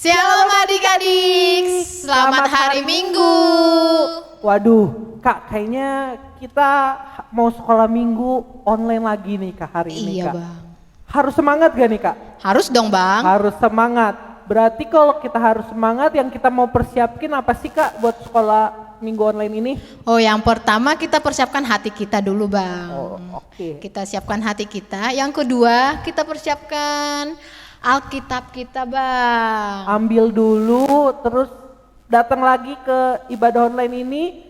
Shalom adik-adik, selamat hari Minggu. Waduh, Kak, kayaknya kita mau sekolah Minggu online lagi nih Kak hari ini Iya Kak. Bang. Harus semangat gak nih Kak? Harus dong Bang. Harus semangat. Berarti kalau kita harus semangat, yang kita mau persiapin apa sih Kak buat sekolah Minggu online ini? Oh, yang pertama kita persiapkan hati kita dulu Bang. Oh, oke. Kita siapkan hati kita. Yang kedua kita persiapkan Alkitab kita Bang. Ambil dulu, terus datang lagi ke ibadah online ini,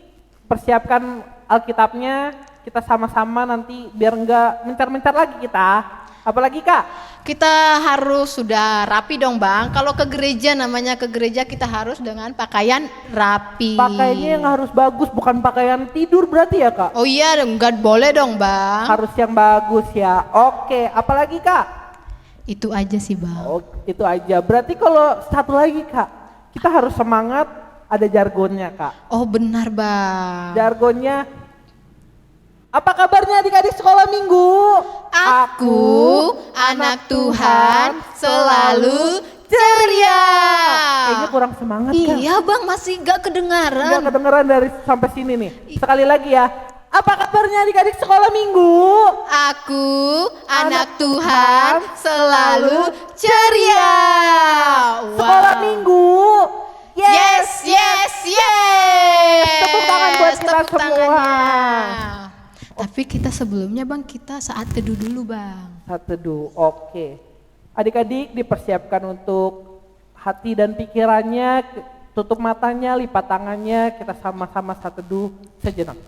persiapkan Alkitabnya, kita sama-sama nanti biar enggak mencar-mencar lagi kita. Apalagi Kak? Kita harus sudah rapi dong Bang. Kalau ke gereja, namanya ke gereja, kita harus dengan pakaian rapi. Pakaiannya yang harus bagus, bukan pakaian tidur berarti ya Kak? Oh iya, enggak boleh dong Bang. Harus yang bagus ya. Oke, apalagi Kak? Itu aja sih Bang. Oh, itu aja. Berarti kalau satu lagi Kak, kita harus semangat, ada jargonnya Kak. Oh benar Bang. Jargonnya, apa kabarnya adik-adik sekolah Minggu? Aku anak Tuhan selalu ceria. Kayaknya kurang semangat Kak. Iya Bang, masih gak kedengaran. Nggak kedengeran dari sampai sini nih. Sekali lagi ya. Apa kabarnya adik-adik sekolah Minggu? Aku anak Tuhan selalu ceria. Sekolah Minggu. Yes, yes, yes. Tepuk tangan buat kita Tepuk semua. tangannya. Tapi kita sebelumnya Bang, kita saat teduh dulu Bang. Saat teduh, oke. Adik-adik dipersiapkan untuk hati dan pikirannya, tutup matanya, lipat tangannya, kita sama-sama saat teduh sejenak.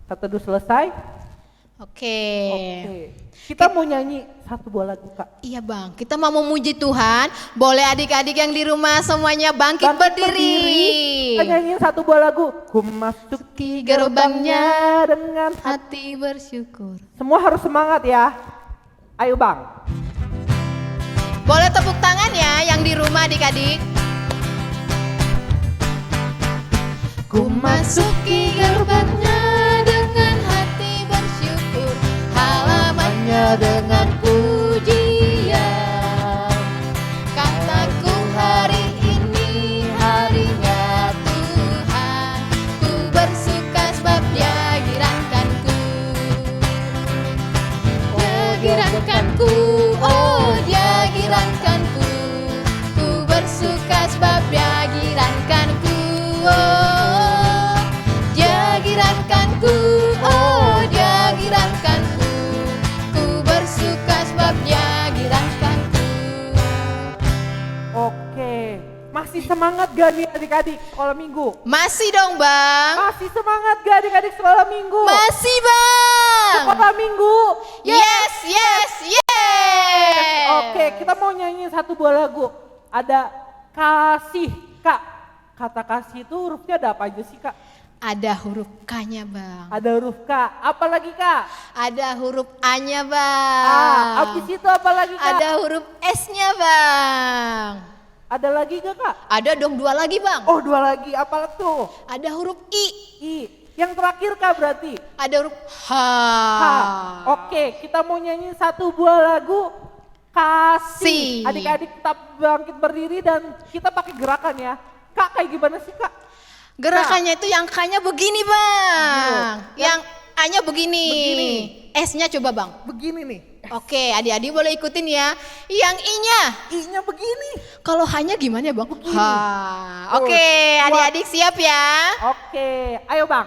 Saat teduh selesai. Oke. Kita mau nyanyi satu buah lagu Kak. Iya Bang, kita mau memuji Tuhan. Boleh adik-adik yang di rumah semuanya bangkit berdiri. Kita nyanyiin satu buah lagu. Ku masuk Di gerbangnya dengan hati bersyukur. semua harus semangat ya. Ayo Bang. Boleh tepuk tangan ya yang di rumah adik-adik. Ku masuki gerbangnya dengan hati bersyukur, halamannya dengan pujian. Kataku hari ini harinya Tuhan, ku bersuka sebab Dia girankanku. Dia girankanku, oh Dia girankanku. Ku bersuka sebab Dia girankanku, oh Dia girankanku, oh Dia girankanku. Ku bersuka sebab Dia girankanku. Oke. Masih semangat gak nih adik-adik sekolah Minggu? Masih dong Bang. Masih semangat gak adik-adik sekolah Minggu? Masih Bang. Sekolah Minggu. Yes, yes, yes. Oke, kita mau nyanyi satu buah lagu. Ada kasih, Kak. Kata kasih itu hurufnya ada apa aja sih, Kak? Ada huruf K-nya Bang. Ada huruf K. Apa lagi, Kak? Ada huruf A-nya Bang. Habis itu apa lagi, Kak? Ada huruf S-nya Bang. Ada lagi gak, Kak? Ada dong dua lagi Bang. Oh, dua lagi. Apa tuh? Ada huruf I. I. Yang terakhir, Kak, berarti? Ada huruf H. H. Oke, kita mau nyanyi satu buah lagu kasih. Adik-adik tetap bangkit berdiri dan kita pakai gerakan ya. Kak, kayak gimana sih, Kak? Gerakannya itu yang K-nya begini Bang. Begini. Yang A-nya begini. Begini. S-nya coba Bang. Begini nih. Oke, adik-adik boleh ikutin ya. Yang I-nya. I-nya begini. Kalau H-nya gimana ya Bang? Begini. H. Oke, adik-adik siap ya. Oke, ayo Bang.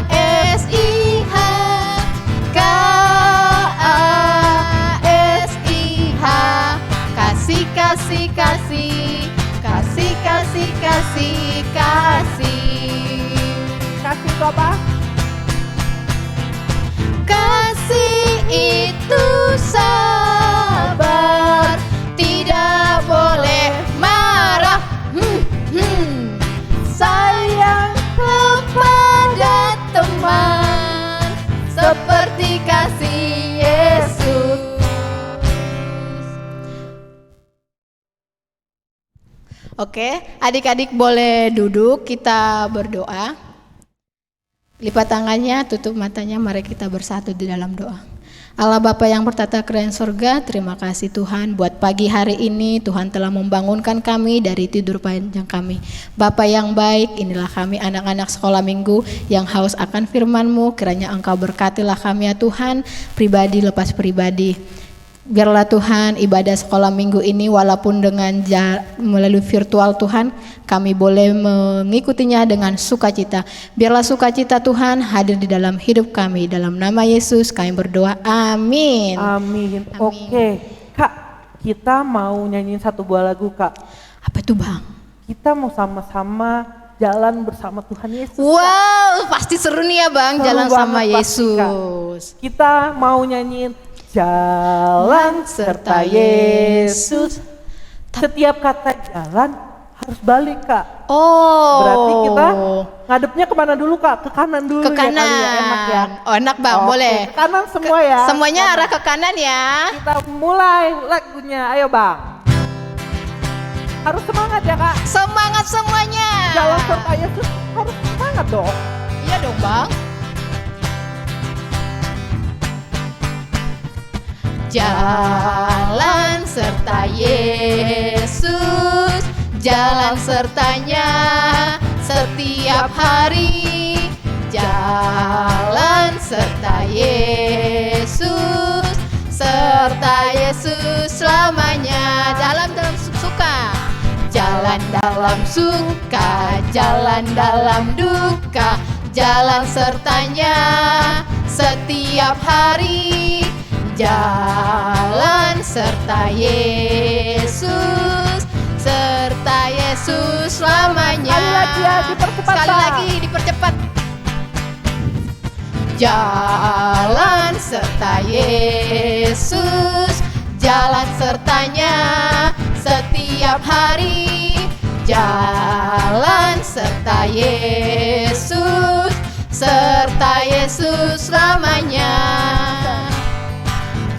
K-A-S-I-H, K-A-S-I-H. Kasih, kasih, kasih, kasih, kasih, kasih, kasih. Kasih itu apa? Kasih itu sabar, tidak boleh marah. Sayang kepada teman seperti kasih Oke, adik-adik boleh duduk, kita berdoa. Lipat tangannya, tutup matanya, mari kita bersatu di dalam doa. Allah Bapa yang bertata kerajaan surga, terima kasih Tuhan buat pagi hari ini. Tuhan telah membangunkan kami dari tidur panjang kami. Bapa yang baik, inilah kami anak-anak sekolah minggu yang haus akan firman-Mu. Kiranya Engkau berkatilah kami ya Tuhan, pribadi lepas pribadi. Biarlah Tuhan ibadah sekolah minggu ini walaupun dengan melalui virtual Tuhan, kami boleh mengikutinya dengan sukacita. Biarlah sukacita Tuhan hadir di dalam hidup kami. Dalam nama Yesus kami berdoa, amin. Amin. Oke, Kak, kita mau nyanyiin satu buah lagu, Kak. Apa itu Bang? Kita mau sama-sama jalan bersama Tuhan Yesus. Wow, pasti seru nih ya Bang, Seru jalan sama banget pasti, Kak. Yesus. Kita mau nyanyiin jalan serta Yesus. Setiap kata jalan harus balik, Kak. Oh. Berarti kita ngadepnya kemana dulu, Kak? Ke kanan dulu ke kanan. ya kali ya, enak ya. Oh enak Bang, Oke, boleh. Ke kanan semua ya. Semuanya Kanan. arah ke kanan ya. Kita mulai lagunya, ayo Bang. Harus semangat ya, Kak. Semangat semuanya. Jalan serta Yesus harus semangat dong. Iya dong Bang. Jalan serta Yesus, jalan sertanya setiap hari. Jalan serta Yesus, serta Yesus selamanya. Dalam suka, jalan dalam suka, jalan dalam duka, jalan sertanya setiap hari. Jalan serta Yesus, serta Yesus selamanya. Sekali lagi ya, dipercepat. Sekali lagi dipercepat. Jalan serta Yesus, jalan sertanya setiap hari. Jalan serta Yesus, serta Yesus selamanya.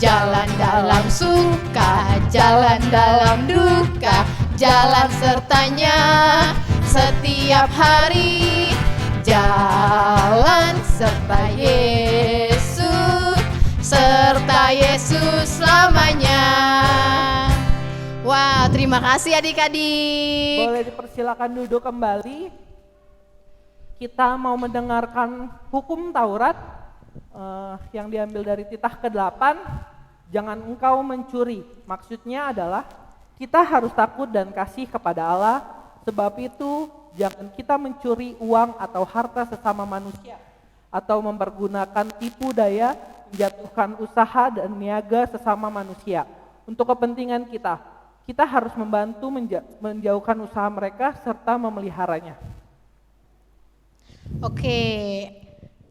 Jalan dalam suka, jalan dalam duka, jalan sertanya setiap hari. Jalan serta Yesus, serta Yesus selamanya. Wah, terima kasih adik-adik. Boleh dipersilakan duduk kembali. Kita mau mendengarkan hukum Taurat yang diambil dari titah ke-8. Jangan engkau mencuri. Maksudnya adalah kita harus takut dan kasih kepada Allah. Sebab itu jangan kita mencuri uang atau harta sesama manusia, atau mempergunakan tipu daya, menjatuhkan usaha dan niaga sesama manusia untuk kepentingan kita. Kita harus membantu menjauhkan usaha mereka serta memeliharanya. Oke,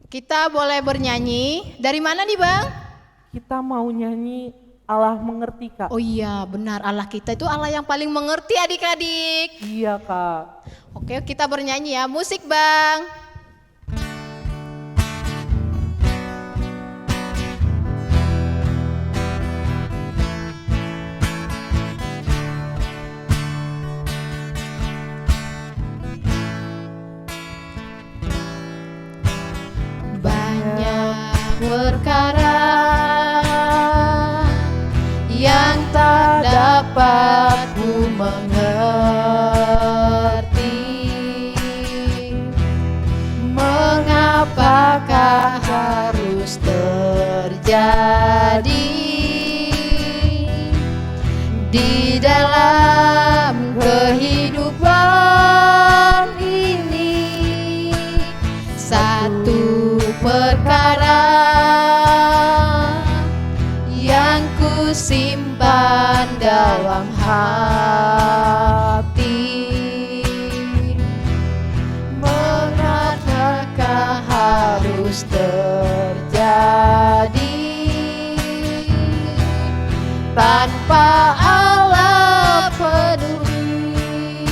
kita boleh bernyanyi. Dari mana nih Bang? Kita mau nyanyi Allah mengerti, Kak. Oh iya, benar. Allah kita itu Allah yang paling mengerti adik-adik. Iya, Kak. Oke, kita bernyanyi ya. Musik Bang. Banyak perkara yang tak dapat ku mengerti. Mengapakah harus terjadi di dalam kehidupan ini? Satu perkara yang ku simpan dalam hati, mengapakah harus terjadi tanpa Allah peduli?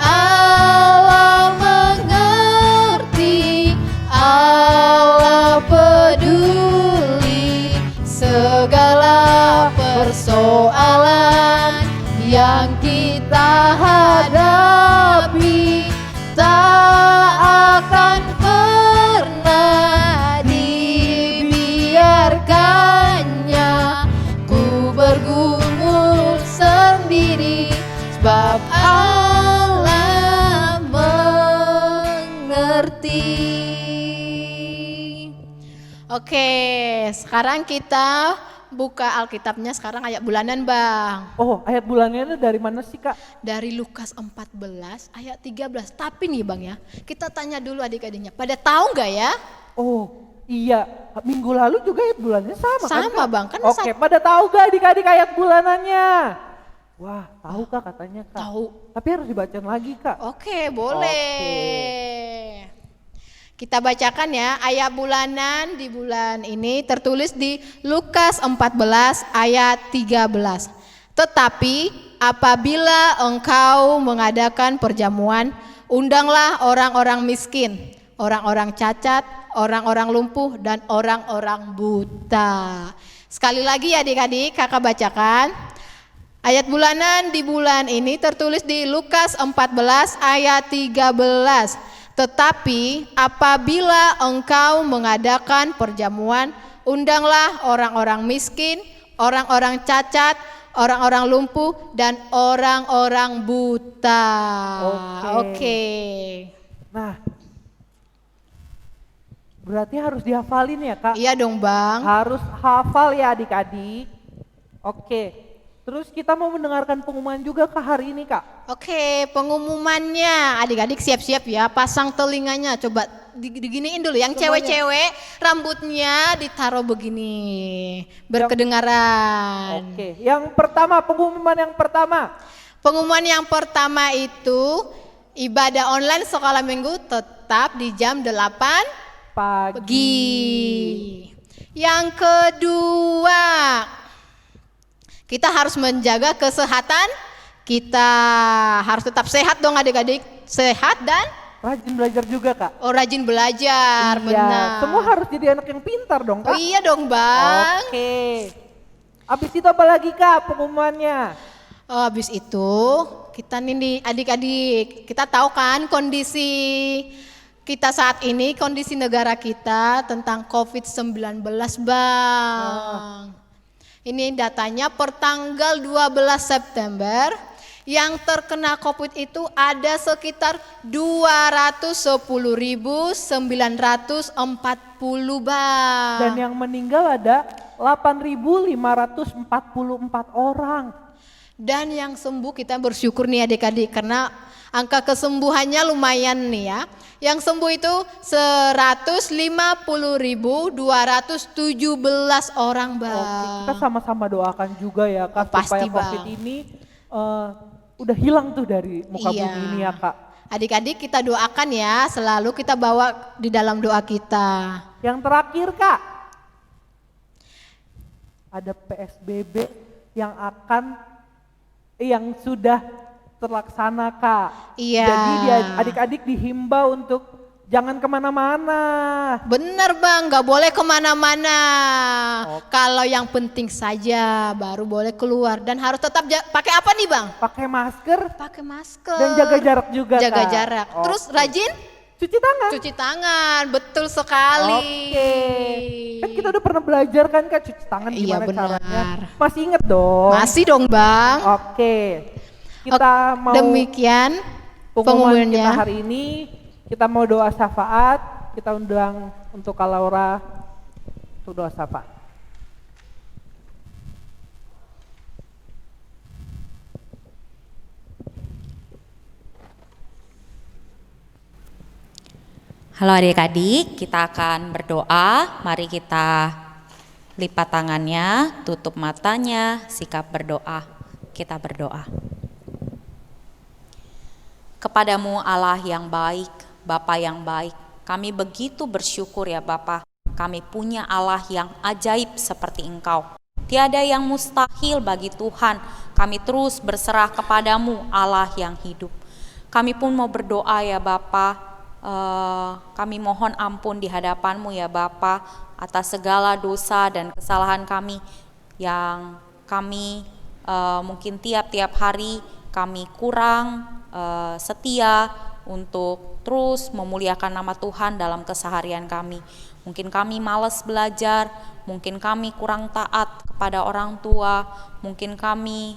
Allah mengerti, Allah peduli segala persoalan yang kita hadapi tak akan pernah dibiarkannya. Ku bergumul sendiri sebab Allah mengerti. Oke, sekarang kita buka Alkitabnya, sekarang ayat bulanan Bang. Oh, ayat bulannya dari mana sih Kak? Dari Lukas 14 ayat 13. Tapi nih Bang ya, kita tanya dulu adik-adiknya, pada tahu nggak ya? Oh iya, minggu lalu juga ayat bulannya sama kan Sama Kak? Bang, kan Oke, pada tahu gak adik-adik ayat bulanannya? Wah, tahu Kak katanya Kak. Tahu. Tapi harus dibacain lagi Kak. Oke, boleh. Kita bacakan ya, ayat bulanan di bulan ini tertulis di Lukas 14 ayat 13. Tetapi apabila engkau mengadakan perjamuan, undanglah orang-orang miskin, orang-orang cacat, orang-orang lumpuh, dan orang-orang buta. Sekali lagi ya adik-adik, kakak bacakan. Ayat bulanan di bulan ini tertulis di Lukas 14 ayat 13. Tetapi apabila engkau mengadakan perjamuan, undanglah orang-orang miskin, orang-orang cacat, orang-orang lumpuh, dan orang-orang buta. Oke. Nah, berarti harus dihafalin ya Kak? Iya dong Bang. Harus hafal ya adik-adik. Oke. Terus kita mau mendengarkan pengumuman juga Kak hari ini Kak? Oke, pengumumannya adik-adik siap-siap ya, pasang telinganya, coba diginiin dulu. Yang cewek-cewek rambutnya ditaruh begini, berkedengaran. Oke, yang pertama, pengumuman yang pertama. Pengumuman yang pertama itu ibadah online sekolah minggu tetap di jam 8 pagi. Yang kedua, kita harus menjaga kesehatan, kita harus tetap sehat dong adik-adik, sehat dan rajin belajar juga Kak. Oh rajin belajar, benar. Semua harus jadi anak yang pintar dong Kak. Oh iya dong Bang. Oke. Abis itu apa lagi Kak pengumumannya? Oh, habis itu kita nih adik-adik, kita tahu kan kondisi kita saat ini, kondisi negara kita tentang COVID-19 Bang. Ini datanya per tanggal 12 September yang terkena COVID itu ada sekitar 210.940 Bang. Dan yang meninggal ada 8.544 orang. Dan yang sembuh kita bersyukur nih adik-adik karena angka kesembuhannya lumayan nih ya. Yang sembuh itu 150.217 orang Bang. Oke, kita sama-sama doakan juga ya Kak Pasti, supaya COVID Bang. ini udah hilang tuh dari muka bumi ini ya Kak. Adik-adik kita doakan ya, selalu kita bawa di dalam doa kita. Yang terakhir Kak, ada PSBB yang sudah terlaksana Kak. Iya. Jadi adik-adik dihimbau untuk jangan kemana-mana. Bener Bang, gak boleh kemana-mana. Kalau yang penting saja baru boleh keluar dan harus tetap pakai apa nih Bang? Pakai masker. Pakai masker. Dan jaga jarak juga Jaga Kak. jarak. Terus rajin? Cuci tangan. Cuci tangan, betul sekali. Oke. Kan kita udah pernah belajar kan Kak cuci tangan Iya, gimana benar. caranya. Masih inget dong? Masih dong Bang. Oke. Kita mau Demikian pengumuman kita pengumumannya. hari ini. Kita mau doa syafaat. Kita undang untuk Kak Laura untuk doa syafaat. Halo adik-adik, kita akan berdoa. Mari kita lipat tangannya, tutup matanya, sikap berdoa. Kita berdoa. Kepadamu Allah yang baik, Bapa yang baik, kami begitu bersyukur ya Bapa. Kami punya Allah yang ajaib seperti Engkau. Tiada yang mustahil bagi Tuhan. Kami terus berserah kepadamu Allah yang hidup. Kami pun mau berdoa ya Bapa. Kami mohon ampun di hadapan-Mu ya Bapa atas segala dosa dan kesalahan kami yang kami mungkin tiap-tiap hari kami kurang setia untuk terus memuliakan nama Tuhan dalam keseharian kami. Mungkin kami malas belajar, mungkin kami kurang taat kepada orang tua, mungkin kami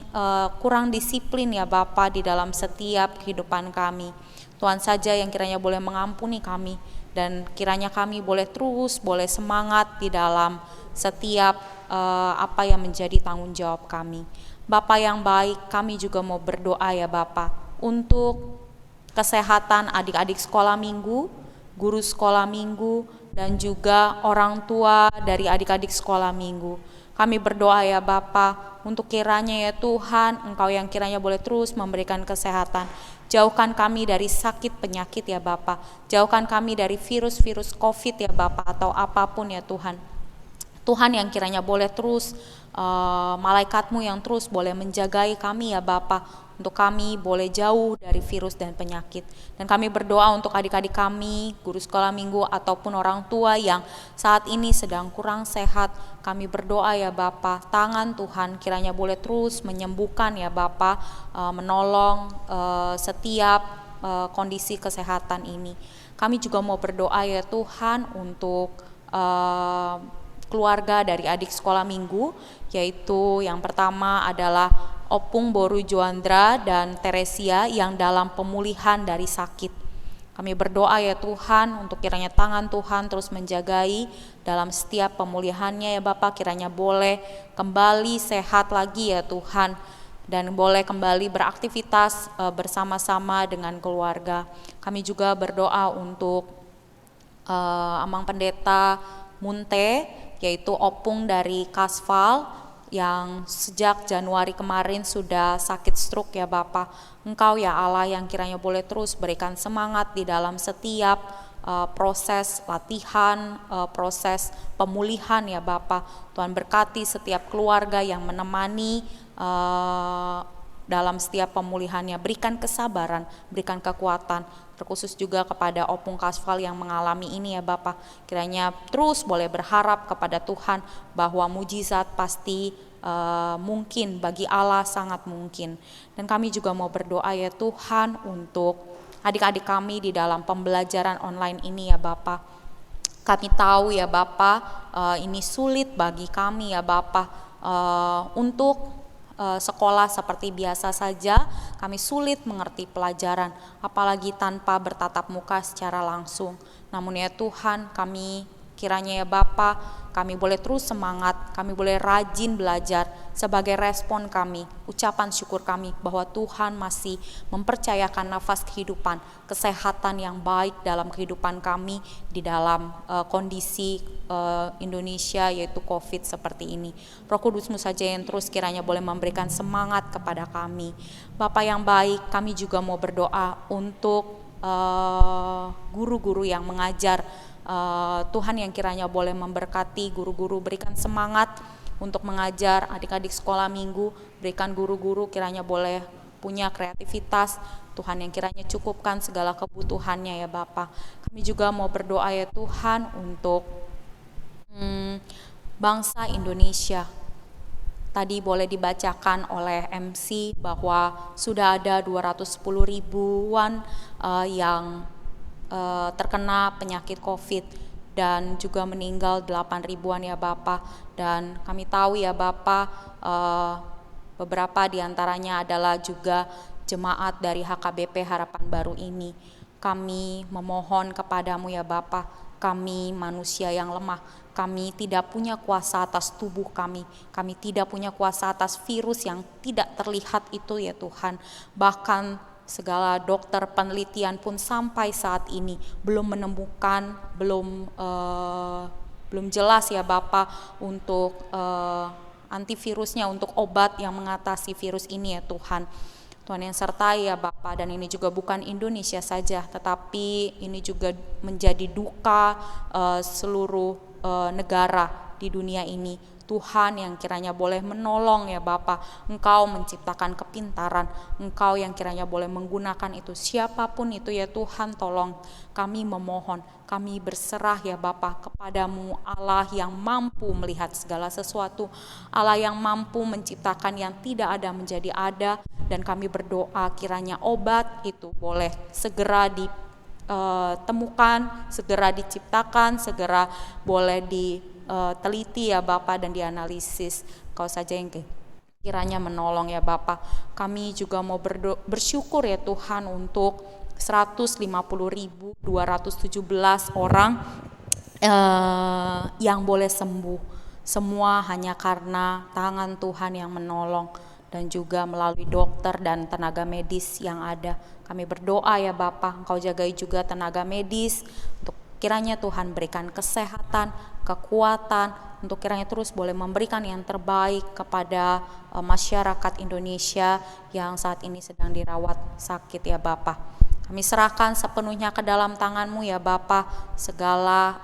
kurang disiplin ya Bapa di dalam setiap kehidupan kami. Tuhan saja yang kiranya boleh mengampuni kami, dan kiranya kami boleh semangat di dalam setiap apa yang menjadi tanggung jawab kami. Bapa yang baik, kami juga mau berdoa ya Bapa untuk kesehatan adik-adik sekolah minggu, guru sekolah minggu, dan juga orang tua dari adik-adik sekolah minggu. Kami berdoa ya Bapa untuk kiranya ya Tuhan, Engkau yang kiranya boleh terus memberikan kesehatan. Jauhkan kami dari sakit penyakit ya Bapa. Jauhkan kami dari virus-virus COVID ya Bapa, atau apapun ya Tuhan. Tuhan yang kiranya boleh terus, malaikat-Mu yang terus boleh menjagai kami ya Bapa, untuk kami boleh jauh dari virus dan penyakit. Dan kami berdoa untuk adik-adik kami, guru sekolah minggu ataupun orang tua yang saat ini sedang kurang sehat. Kami berdoa ya Bapa, tangan Tuhan kiranya boleh terus menyembuhkan ya Bapa, menolong setiap kondisi kesehatan ini. Kami juga mau berdoa ya Tuhan untuk keluarga dari adik sekolah minggu, yaitu yang pertama adalah Opung Boru Joandra dan Teresia yang dalam pemulihan dari sakit. Kami berdoa ya Tuhan untuk kiranya tangan Tuhan terus menjagai dalam setiap pemulihannya ya Bapak, kiranya boleh kembali sehat lagi ya Tuhan, dan boleh kembali beraktivitas bersama-sama dengan keluarga. Kami juga berdoa untuk Amang Pendeta Munte, yaitu opung dari Kasval yang sejak Januari kemarin sudah sakit stroke ya Bapak. Engkau ya Allah yang kiranya boleh terus berikan semangat di dalam setiap proses latihan, proses pemulihan ya Bapak. Tuhan berkati setiap keluarga yang menemani dalam setiap pemulihannya, berikan kesabaran, berikan kekuatan, terkhusus juga kepada Opung Kasval yang mengalami ini ya Bapak. Kiranya terus boleh berharap kepada Tuhan bahwa mujizat pasti mungkin, bagi Allah sangat mungkin. Dan kami juga mau berdoa ya Tuhan untuk adik-adik kami di dalam pembelajaran online ini ya Bapak. Kami tahu ya Bapak, ini sulit bagi kami ya Bapak untuk sekolah seperti biasa saja. Kami sulit mengerti pelajaran, apalagi tanpa bertatap muka secara langsung. Namun ya Tuhan, kami kiranya ya Bapa, kami boleh terus semangat, kami boleh rajin belajar sebagai respon kami, ucapan syukur kami bahwa Tuhan masih mempercayakan nafas kehidupan, kesehatan yang baik dalam kehidupan kami di dalam kondisi Indonesia yaitu COVID seperti ini. Roh Kudus-Mu saja yang terus kiranya boleh memberikan semangat kepada kami. Bapa yang baik, kami juga mau berdoa untuk guru-guru yang mengajar. Tuhan yang kiranya boleh memberkati guru-guru, berikan semangat untuk mengajar adik-adik sekolah minggu, berikan guru-guru kiranya boleh punya kreativitas. Tuhan yang kiranya cukupkan segala kebutuhannya ya Bapa. Kami juga mau berdoa ya Tuhan untuk bangsa Indonesia. Tadi boleh dibacakan oleh MC bahwa sudah ada 210 ribuan yang terkena penyakit COVID dan juga meninggal 8 ribuan ya Bapak. Dan kami tahu ya Bapak, beberapa diantaranya adalah juga jemaat dari HKBP Harapan Baru ini. Kami memohon kepadamu ya Bapak, kami manusia yang lemah, kami tidak punya kuasa atas tubuh kami tidak punya kuasa atas virus yang tidak terlihat itu ya Tuhan. Bahkan segala dokter penelitian pun sampai saat ini belum menemukan, belum jelas ya Bapak untuk antivirusnya, untuk obat yang mengatasi virus ini ya Tuhan. Tuhan yang sertai ya Bapak, dan ini juga bukan Indonesia saja, tetapi ini juga menjadi duka seluruh negara di dunia ini. Tuhan yang kiranya boleh menolong ya Bapa. Engkau menciptakan kepintaran, Engkau yang kiranya boleh menggunakan itu, siapapun itu ya Tuhan, tolong kami memohon, kami berserah ya Bapa kepadamu, Allah yang mampu melihat segala sesuatu, Allah yang mampu menciptakan yang tidak ada menjadi ada. Dan kami berdoa kiranya obat itu boleh segera ditemukan, segera diciptakan, segera boleh diteliti ya Bapa dan dianalisis. Kau saja yang kiranya menolong ya Bapa. Kami juga mau bersyukur ya Tuhan untuk 150.217 orang yang boleh sembuh. Semua hanya karena tangan Tuhan yang menolong, dan juga melalui dokter dan tenaga medis yang ada. Kami berdoa ya Bapa, Engkau jagai juga tenaga medis, untuk kiranya Tuhan berikan kesehatan, kekuatan, untuk kiranya terus boleh memberikan yang terbaik kepada masyarakat Indonesia yang saat ini sedang dirawat sakit ya Bapa. Kami serahkan sepenuhnya ke dalam tangan-Mu ya Bapa segala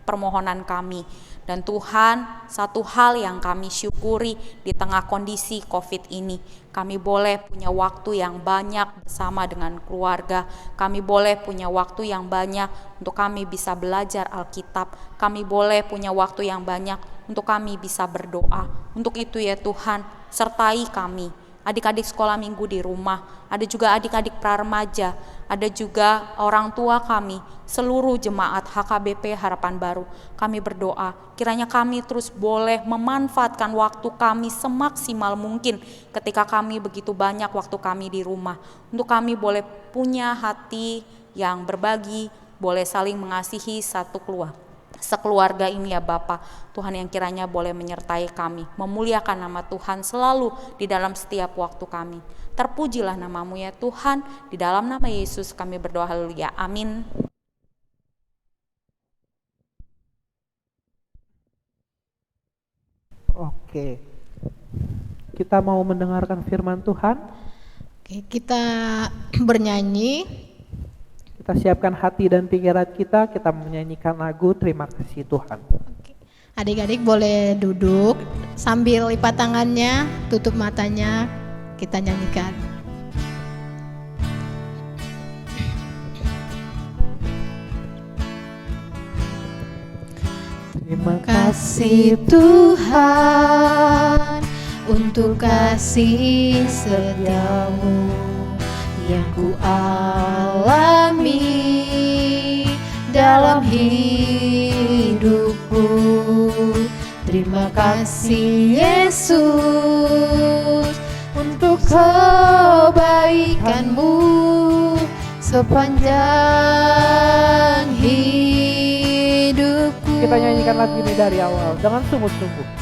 permohonan kami. Dan Tuhan, satu hal yang kami syukuri di tengah kondisi COVID ini, kami boleh punya waktu yang banyak bersama dengan keluarga. Kami boleh punya waktu yang banyak untuk kami bisa belajar Alkitab. Kami boleh punya waktu yang banyak untuk kami bisa berdoa. Untuk itu ya Tuhan, sertai kami. Adik-adik sekolah minggu di rumah, ada juga adik-adik praremaja, ada juga orang tua kami, seluruh jemaat HKBP Harapan Baru. Kami berdoa, kiranya kami terus boleh memanfaatkan waktu kami semaksimal mungkin ketika kami begitu banyak waktu kami di rumah. Untuk kami boleh punya hati yang berbagi, boleh saling mengasihi sekeluarga ini ya Bapa. Tuhan yang kiranya boleh menyertai kami, memuliakan nama Tuhan selalu di dalam setiap waktu kami. Terpujilah nama-Mu ya Tuhan, di dalam nama Yesus kami berdoa, haleluya, amin. Oke, kita mau mendengarkan firman Tuhan. Oke, kita bernyanyi. Kita siapkan hati dan pikiran kita menyanyikan lagu Terima Kasih Tuhan. Oke. Adik-adik boleh duduk sambil lipat tangannya, tutup matanya, kita nyanyikan. Terima Kasih Tuhan untuk kasih setiamu yang ku alami dalam hidupku. Terima kasih Yesus untuk kebaikan-Mu sepanjang hidupku. Kita nyanyikan lagu ini dari awal dengan sungguh-sungguh.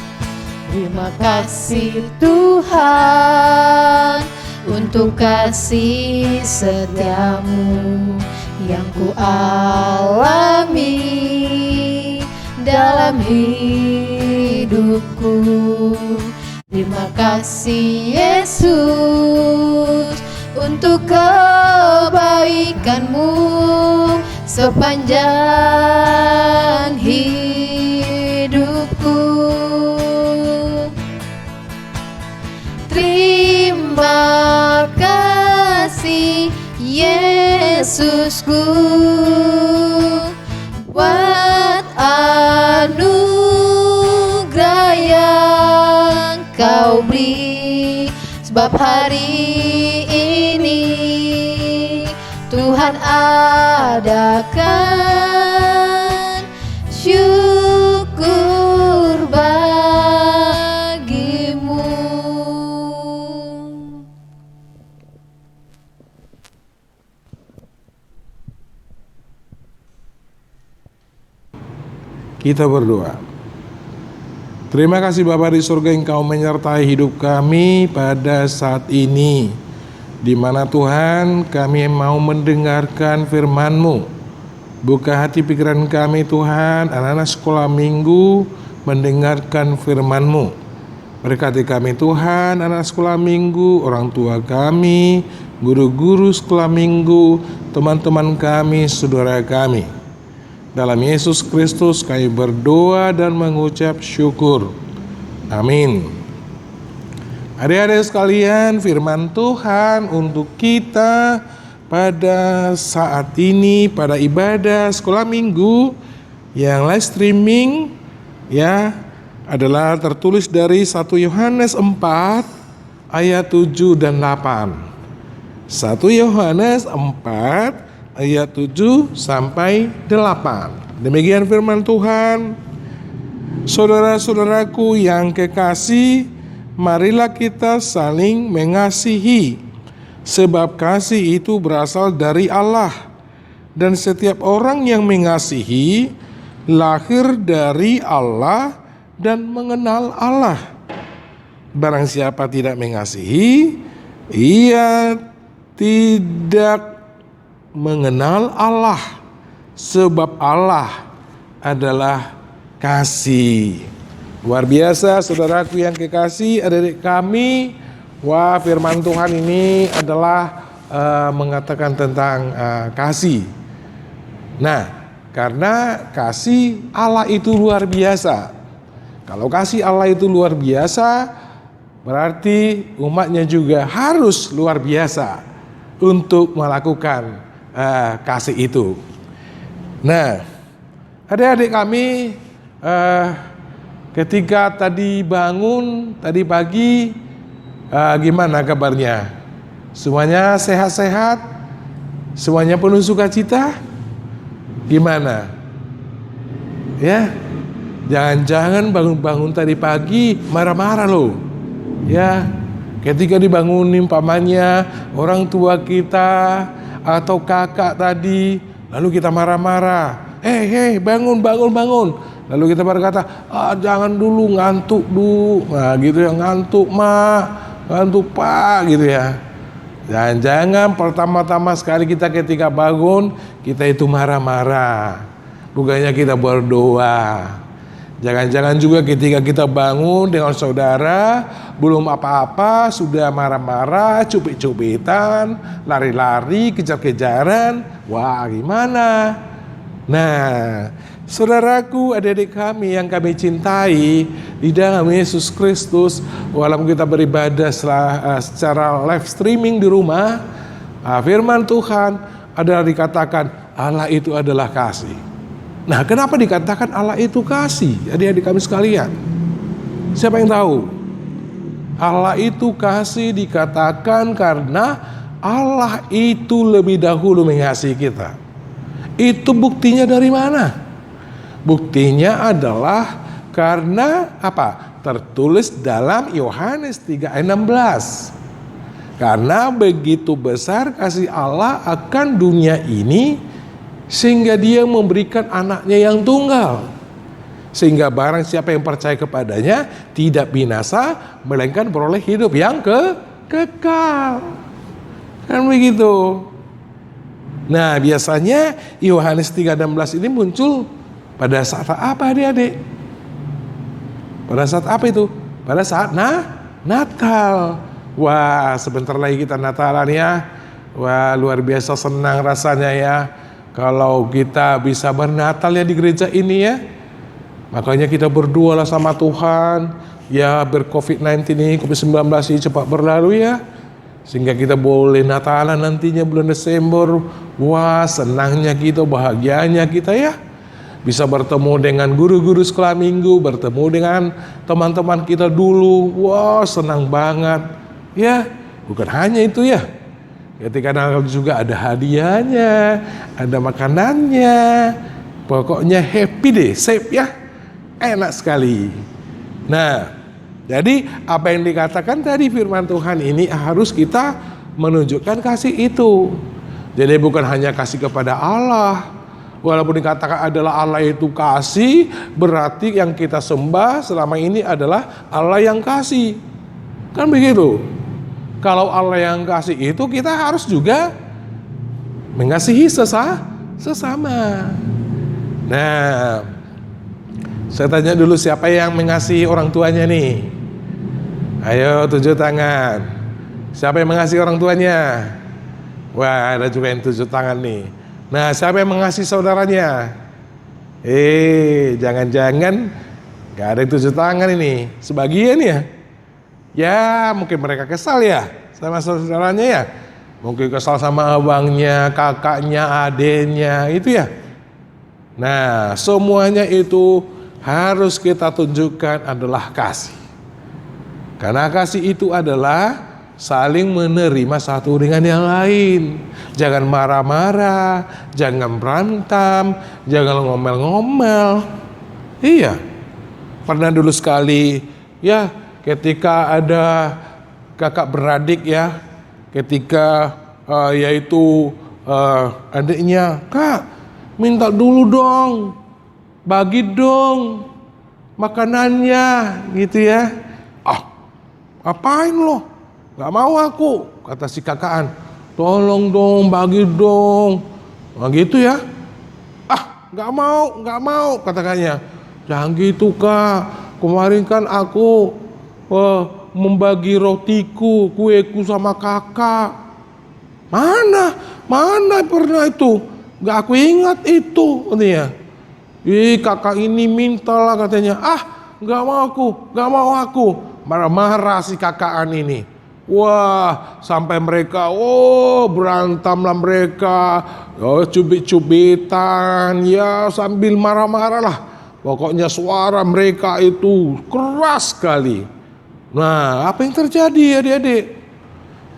Terima kasih Tuhan untuk kasih setiamu yang ku alami dalam hidupku. Terima kasih Yesus untuk kebaikan-Mu sepanjang hidupku. Terima kasih Yesusku buat anugerah yang Kau beri, sebab hari ini Tuhan adakan syukur bagimu. Kita berdoa. Terima kasih Bapa di surga, Engkau menyertai hidup kami pada saat ini, di mana Tuhan kami mau mendengarkan firman-Mu. Buka hati pikiran kami Tuhan, anak-anak sekolah minggu mendengarkan firman-Mu. Berkati kami Tuhan, anak sekolah minggu, orang tua kami, guru-guru sekolah minggu, teman-teman kami, saudara kami. Dalam Yesus Kristus kami berdoa dan mengucap syukur. Amin. Adik-adik sekalian, firman Tuhan untuk kita pada saat ini, pada ibadah sekolah minggu yang live streaming ya, adalah tertulis dari 1 Yohanes 4 ayat 7 dan 8. 1 Yohanes 4 ayat 7 sampai 8. Demikian firman Tuhan. Saudara-saudaraku yang kekasih, marilah kita saling mengasihi, sebab kasih itu berasal dari Allah, dan setiap orang yang mengasihi lahir dari Allah dan mengenal Allah. Barang siapa tidak mengasihi, ia tidak mengenal Allah, sebab Allah adalah kasih. Luar biasa saudaraku yang kekasih, adik-adik kami. Wah, firman Tuhan ini adalah mengatakan tentang kasih. Nah, karena kasih Allah itu luar biasa. Kalau kasih Allah itu luar biasa, berarti umatnya juga harus luar biasa untuk melakukan kasih itu. Nah, adik-adik kami, ketika tadi bangun, tadi pagi, gimana kabarnya? Semuanya sehat-sehat? Semuanya penuh sukacita? Gimana? Ya, jangan-jangan bangun-bangun tadi pagi marah-marah loh. Ya, ketika dibangunin pamannya, orang tua kita atau kakak tadi, lalu kita marah-marah. Bangun. Lalu kita berkata, jangan dulu, ngantuk dulu. Nah gitu ya, ngantuk mak, ngantuk pak gitu ya. Jangan pertama-tama sekali kita ketika bangun, kita itu marah-marah. Bukannya kita berdoa. Jangan-jangan juga ketika kita bangun dengan saudara, belum apa-apa, sudah marah-marah, cubit-cubitan, lari-lari, kejar-kejaran. Wah gimana? Nah, saudaraku, adik-adik kami yang kami cintai di dalam Yesus Kristus, walaupun kita beribadah secara live streaming di rumah, firman Tuhan adalah dikatakan Allah itu adalah kasih. Nah, kenapa dikatakan Allah itu kasih? Adik-adik kami sekalian, siapa yang tahu? Allah itu kasih dikatakan karena Allah itu lebih dahulu mengasihi kita. Itu buktinya dari mana? Buktinya adalah karena apa? Tertulis dalam Yohanes 3 ayat 16. Karena begitu besar kasih Allah akan dunia ini, sehingga dia memberikan anaknya yang tunggal, sehingga barang siapa yang percaya kepadanya tidak binasa, melainkan beroleh hidup yang kekal. Kan begitu. Nah, biasanya Yohanes 3:16 ini muncul pada saat apa adik-adik? Pada saat apa itu? Pada saat Natal. Wah, sebentar lagi kita Natalan ya. Wah, luar biasa senang rasanya ya, kalau kita bisa bernatal ya di gereja ini ya. Makanya kita berdoalah sama Tuhan, ya ber-COVID-19 ini, COVID-19 ini cepat berlalu ya, sehingga kita boleh Natalan nantinya bulan Desember. Wah, senangnya kita, bahagianya kita ya. Bisa bertemu dengan guru-guru sekolah minggu, bertemu dengan teman-teman kita dulu. Wah, senang banget. Ya, bukan hanya itu ya. Ketika Natal juga ada hadiahnya, ada makanannya. Pokoknya happy deh, safe ya. Enak sekali. Nah, jadi apa yang dikatakan tadi firman Tuhan ini harus kita menunjukkan kasih itu. Jadi bukan hanya kasih kepada Allah. Walaupun dikatakan adalah Allah itu kasih, berarti yang kita sembah selama ini adalah Allah yang kasih. Kan begitu. Kalau Allah yang kasih itu, kita harus juga mengasihi sesama. Nah, saya tanya dulu, siapa yang mengasihi orang tuanya nih? Ayo tunjuk tangan. Siapa yang mengasihi orang tuanya? Wah, ada juga yang tunjuk tangan nih. Nah, siapa yang mengasihi saudaranya? Jangan-jangan gak ada yang tunjuk tangan ini. Sebagian ya. Ya mungkin mereka kesal ya sama saudaranya ya. Mungkin kesal sama abangnya, kakaknya, adenya itu ya. Nah semuanya itu harus kita tunjukkan adalah kasih. Karena kasih itu adalah saling menerima satu dengan yang lain. Jangan marah-marah, jangan berantem, jangan ngomel-ngomel. Iya. Pernah dulu sekali ya ketika ada kakak beradik ya, ketika yaitu adiknya, "Kak, minta dulu dong, bagi dong makanannya," gitu ya. "Ah, ngapain lo? Gak mau aku," kata si kakaan. "Tolong dong, bagi dong." Nah gitu ya. "Ah, gak mau," kata kakaknya. "Jangan gitu Kak, kemarin kan aku membagi rotiku, kueku sama kakak." Mana pernah itu? Gak aku ingat itu katanya. Kakak ini mintalah katanya. "Ah, gak mau aku. Marah-marah si kakaan ini. Wah, sampai mereka berantamlah mereka, cubit-cubitan ya sambil marah-marah lah. Pokoknya suara mereka itu keras sekali. Nah, apa yang terjadi adik-adik?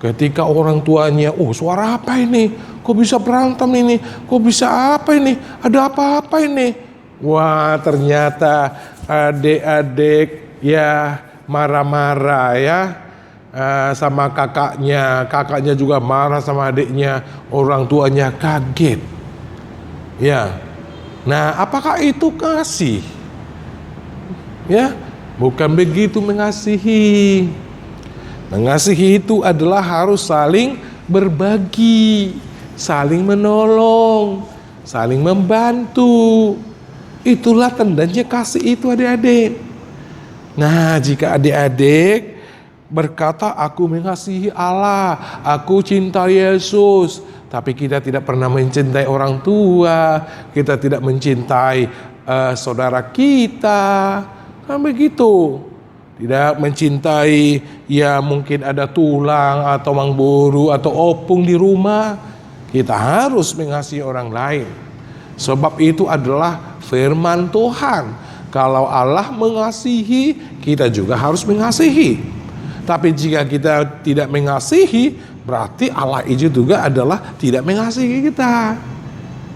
Ketika orang tuanya, suara apa ini? Kok bisa berantem ini? Kok bisa apa ini? Ada apa-apa ini? Wah, ternyata adik-adik ya marah-marah ya sama kakaknya. Kakaknya juga marah sama adiknya. Orang tuanya kaget. Ya. Nah, apakah itu kasih? Ya, bukan begitu mengasihi. Mengasihi itu adalah harus saling berbagi, saling menolong, saling membantu. Itulah tandanya kasih itu adik-adik. Nah, jika adik-adik berkata aku mengasihi Allah, aku cinta Yesus, tapi kita tidak pernah mencintai orang tua, kita tidak mencintai saudara kita, kan begitu. Tidak mencintai ya mungkin ada tulang atau mangburu atau opung di rumah. Kita harus mengasihi orang lain. Sebab itu adalah firman Tuhan. Kalau Allah mengasihi, kita juga harus mengasihi. Tapi jika kita tidak mengasihi, berarti Allah itu juga adalah tidak mengasihi kita.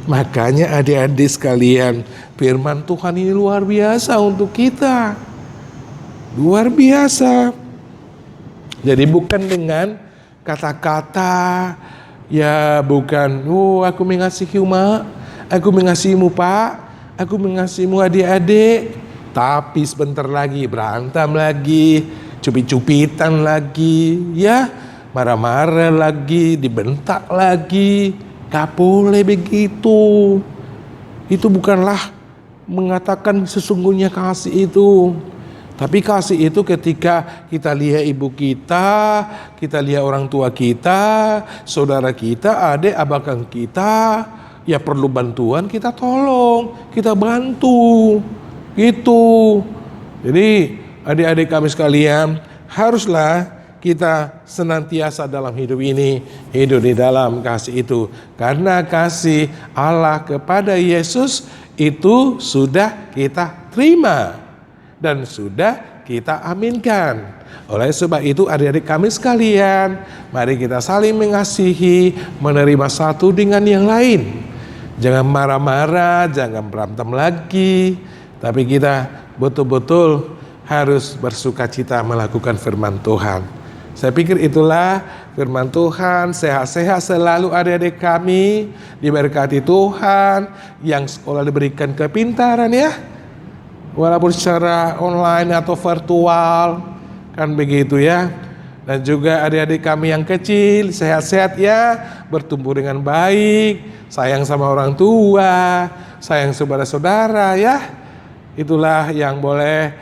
Makanya adik-adik sekalian, firman Tuhan ini luar biasa untuk kita. Luar biasa. Jadi bukan dengan kata-kata, ya bukan, aku mengasihi mak, aku mengasihimu pak, aku mengasihimu adik-adik. Tapi sebentar lagi berantem lagi, cubit-cubitan lagi, ya marah-marah lagi, dibentak lagi. Gak boleh begitu. Itu bukanlah mengatakan sesungguhnya kasih itu. Tapi kasih itu ketika kita lihat ibu kita lihat orang tua kita, saudara kita, adik abang kita, ya perlu bantuan kita tolong, kita bantu, gitu. Jadi adik-adik kami sekalian, haruslah kita senantiasa dalam hidup ini, hidup di dalam kasih itu. Karena kasih Allah kepada Yesus itu sudah kita terima dan sudah kita aminkan. Oleh sebab itu adik-adik kami sekalian, mari kita saling mengasihi, menerima satu dengan yang lain. Jangan marah-marah, jangan berantem lagi, tapi kita betul-betul harus bersukacita melakukan firman Tuhan. Saya pikir itulah firman Tuhan. Sehat-sehat selalu adik-adik kami, diberkati Tuhan, yang sekolah diberikan kepintaran ya, walaupun secara online atau virtual, kan begitu ya. Dan juga adik-adik kami yang kecil, sehat-sehat ya, bertumbuh dengan baik, sayang sama orang tua, sayang saudara-saudara ya. Itulah yang boleh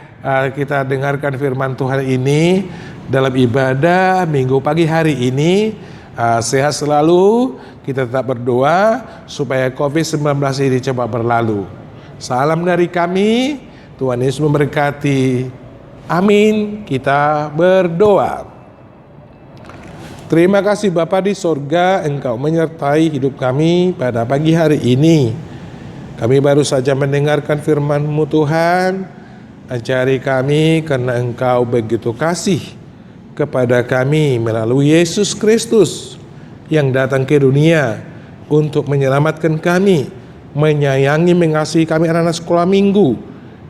kita dengarkan firman Tuhan ini dalam ibadah minggu pagi hari ini. Sehat selalu, kita tetap berdoa supaya COVID-19 ini cepat berlalu. Salam dari kami, Tuhan Yesus memberkati. Amin. Kita berdoa. Terima kasih Bapa di sorga, Engkau menyertai hidup kami pada pagi hari ini. Kami baru saja mendengarkan firman-Mu Tuhan. Ajari kami karena Engkau begitu kasih kepada kami melalui Yesus Kristus yang datang ke dunia untuk menyelamatkan kami, menyayangi, mengasihi kami anak-anak sekolah minggu.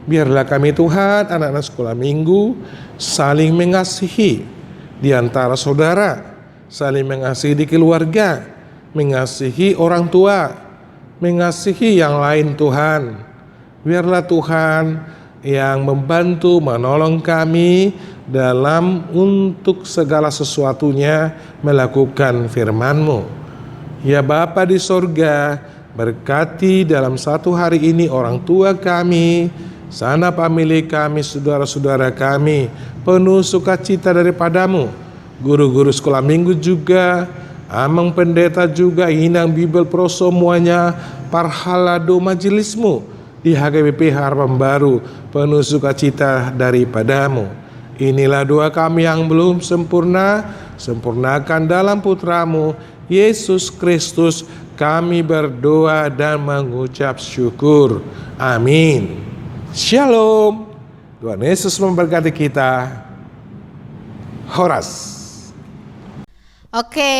Biarlah kami Tuhan, anak-anak sekolah minggu, saling mengasihi di antara saudara, saling mengasihi di keluarga, mengasihi orang tua, mengasihi yang lain Tuhan. Biarlah Tuhan yang membantu menolong kami dalam untuk segala sesuatunya melakukan firman-Mu. Ya Bapa di sorga, berkati dalam satu hari ini orang tua kami, sanak famili kami, saudara-saudara kami, penuh sukacita daripada-Mu. Guru-guru sekolah minggu juga, Amang pendeta juga, Inang Bibel Pro semuanya, Parhalado majelis-Mu di HGBP Harapan Baru, penuh sukacita daripada-Mu. Inilah doa kami yang belum sempurna, sempurnakan dalam Putra-Mu, Yesus Kristus, kami berdoa dan mengucap syukur. Amin. Shalom. Tuhan Yesus memberkati kita. Horas. Oke,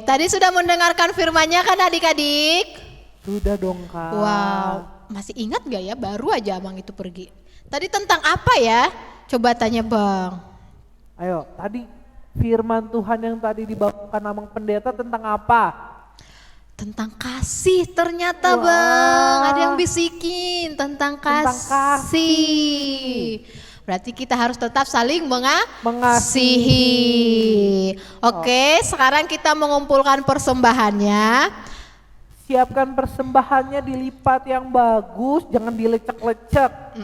tadi sudah mendengarkan firman-Nya kan adik-adik? Sudah dong Kak. Wow, masih ingat gak ya baru aja Abang itu pergi? Tadi tentang apa ya? Coba tanya Bang. Ayo, tadi firman Tuhan yang tadi dibawakan Amang pendeta tentang apa? Tentang kasih ternyata Wah. Bang, ada yang bisikin tentang Tentang kasih. Berarti kita harus tetap saling mengasihi. Oke, sekarang kita mengumpulkan persembahannya. Siapkan persembahannya dilipat yang bagus, jangan dilecek-lecek.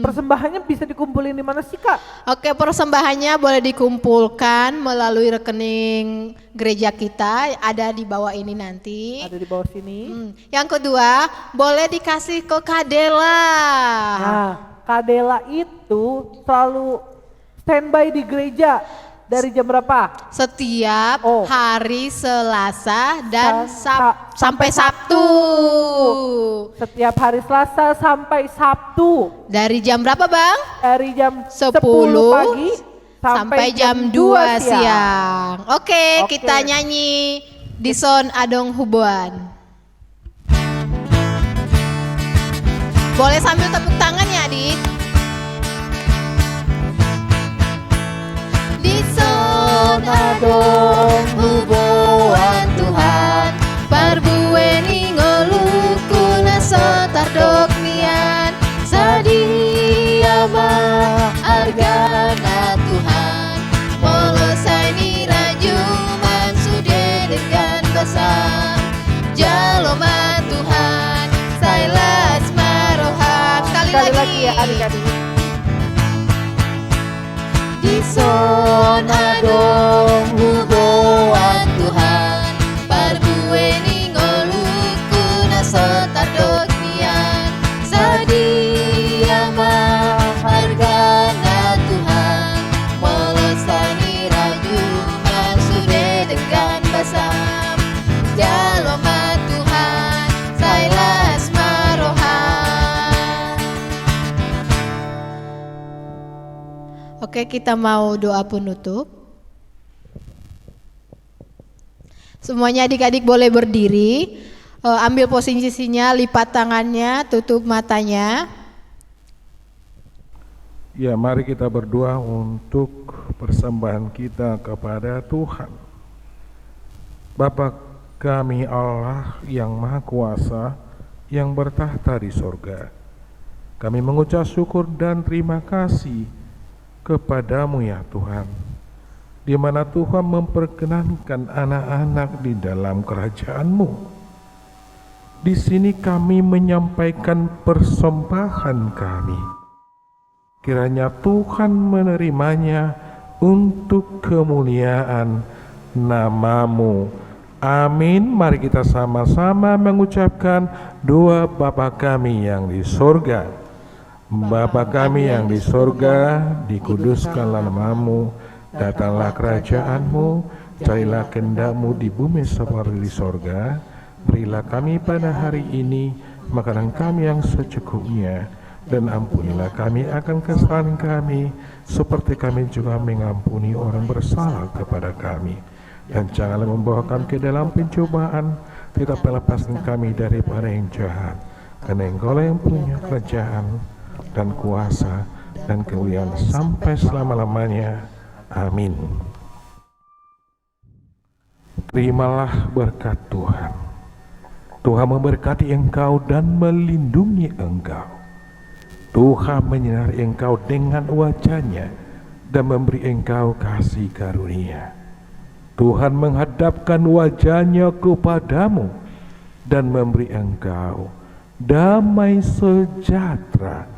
Persembahannya bisa dikumpulin di mana sih Kak? Oke, persembahannya boleh dikumpulkan melalui rekening gereja kita, ada di bawah ini nanti. Ada di bawah sini. Yang kedua, boleh dikasih ke Kadela. Nah, Kadela itu selalu standby di gereja dari jam berapa? Setiap hari Selasa dan sampai sampai Sabtu. Setiap hari Selasa sampai Sabtu. Dari jam berapa Bang? Dari jam 10 pagi sampai jam 2 siang. Oke, kita nyanyi Dison Adong Hubuan. Boleh sambil tepuk tangan ya adik. Dison Adong Hubuan Tuhan, parbueni ngolukuna sotardok nian, sadia argana Tuhan, molosani rajuman sude dengan basam, jaloma Tuhan, sailas maroham. Sekali lagi ya adik-adik. Dison Adong Hubuan Tuhan, parbueni ngolukuna sotardok nian, sadia hargana Tuhan, molosani rajuman sude dengan basam, jaloma Tuhan, sailas maroham. Oke, kita mau doa penutup. Semuanya adik-adik boleh berdiri, ambil posisinya, lipat tangannya, tutup matanya. Ya, mari kita berdoa untuk persembahan kita kepada Tuhan. Bapa kami Allah yang Maha Kuasa, yang bertahta di sorga, kami mengucap syukur dan terima kasih kepada-Mu ya Tuhan, di mana Tuhan memperkenankan anak-anak di dalam kerajaan-Mu. Di sini kami menyampaikan persembahan kami. Kiranya Tuhan menerimanya untuk kemuliaan nama-Mu. Amin. Mari kita sama-sama mengucapkan doa Bapa kami yang di sorga. Bapa kami yang di sorga, dikuduskanlah namamu, datanglah kerajaanmu, jadilah kehendak-Mu di bumi seperti di sorga. Berilah kami pada hari ini makanan kami yang secukupnya, dan ampunilah kami akan kesalahan kami, seperti kami juga mengampuni orang bersalah kepada kami. Dan janganlah membawa kami ke dalam pencobaan, tetapi lepaskan kami daripada yang jahat. Karena Engkau yang punya kerajaan dan kuasa dan kemuliaan sampai selama-lamanya. Amin. Terimalah berkat Tuhan. Tuhan memberkati engkau dan melindungi engkau. Tuhan menyinari engkau dengan wajah-Nya dan memberi engkau kasih karunia. Tuhan menghadapkan wajah-Nya kepadamu dan memberi engkau damai sejahtera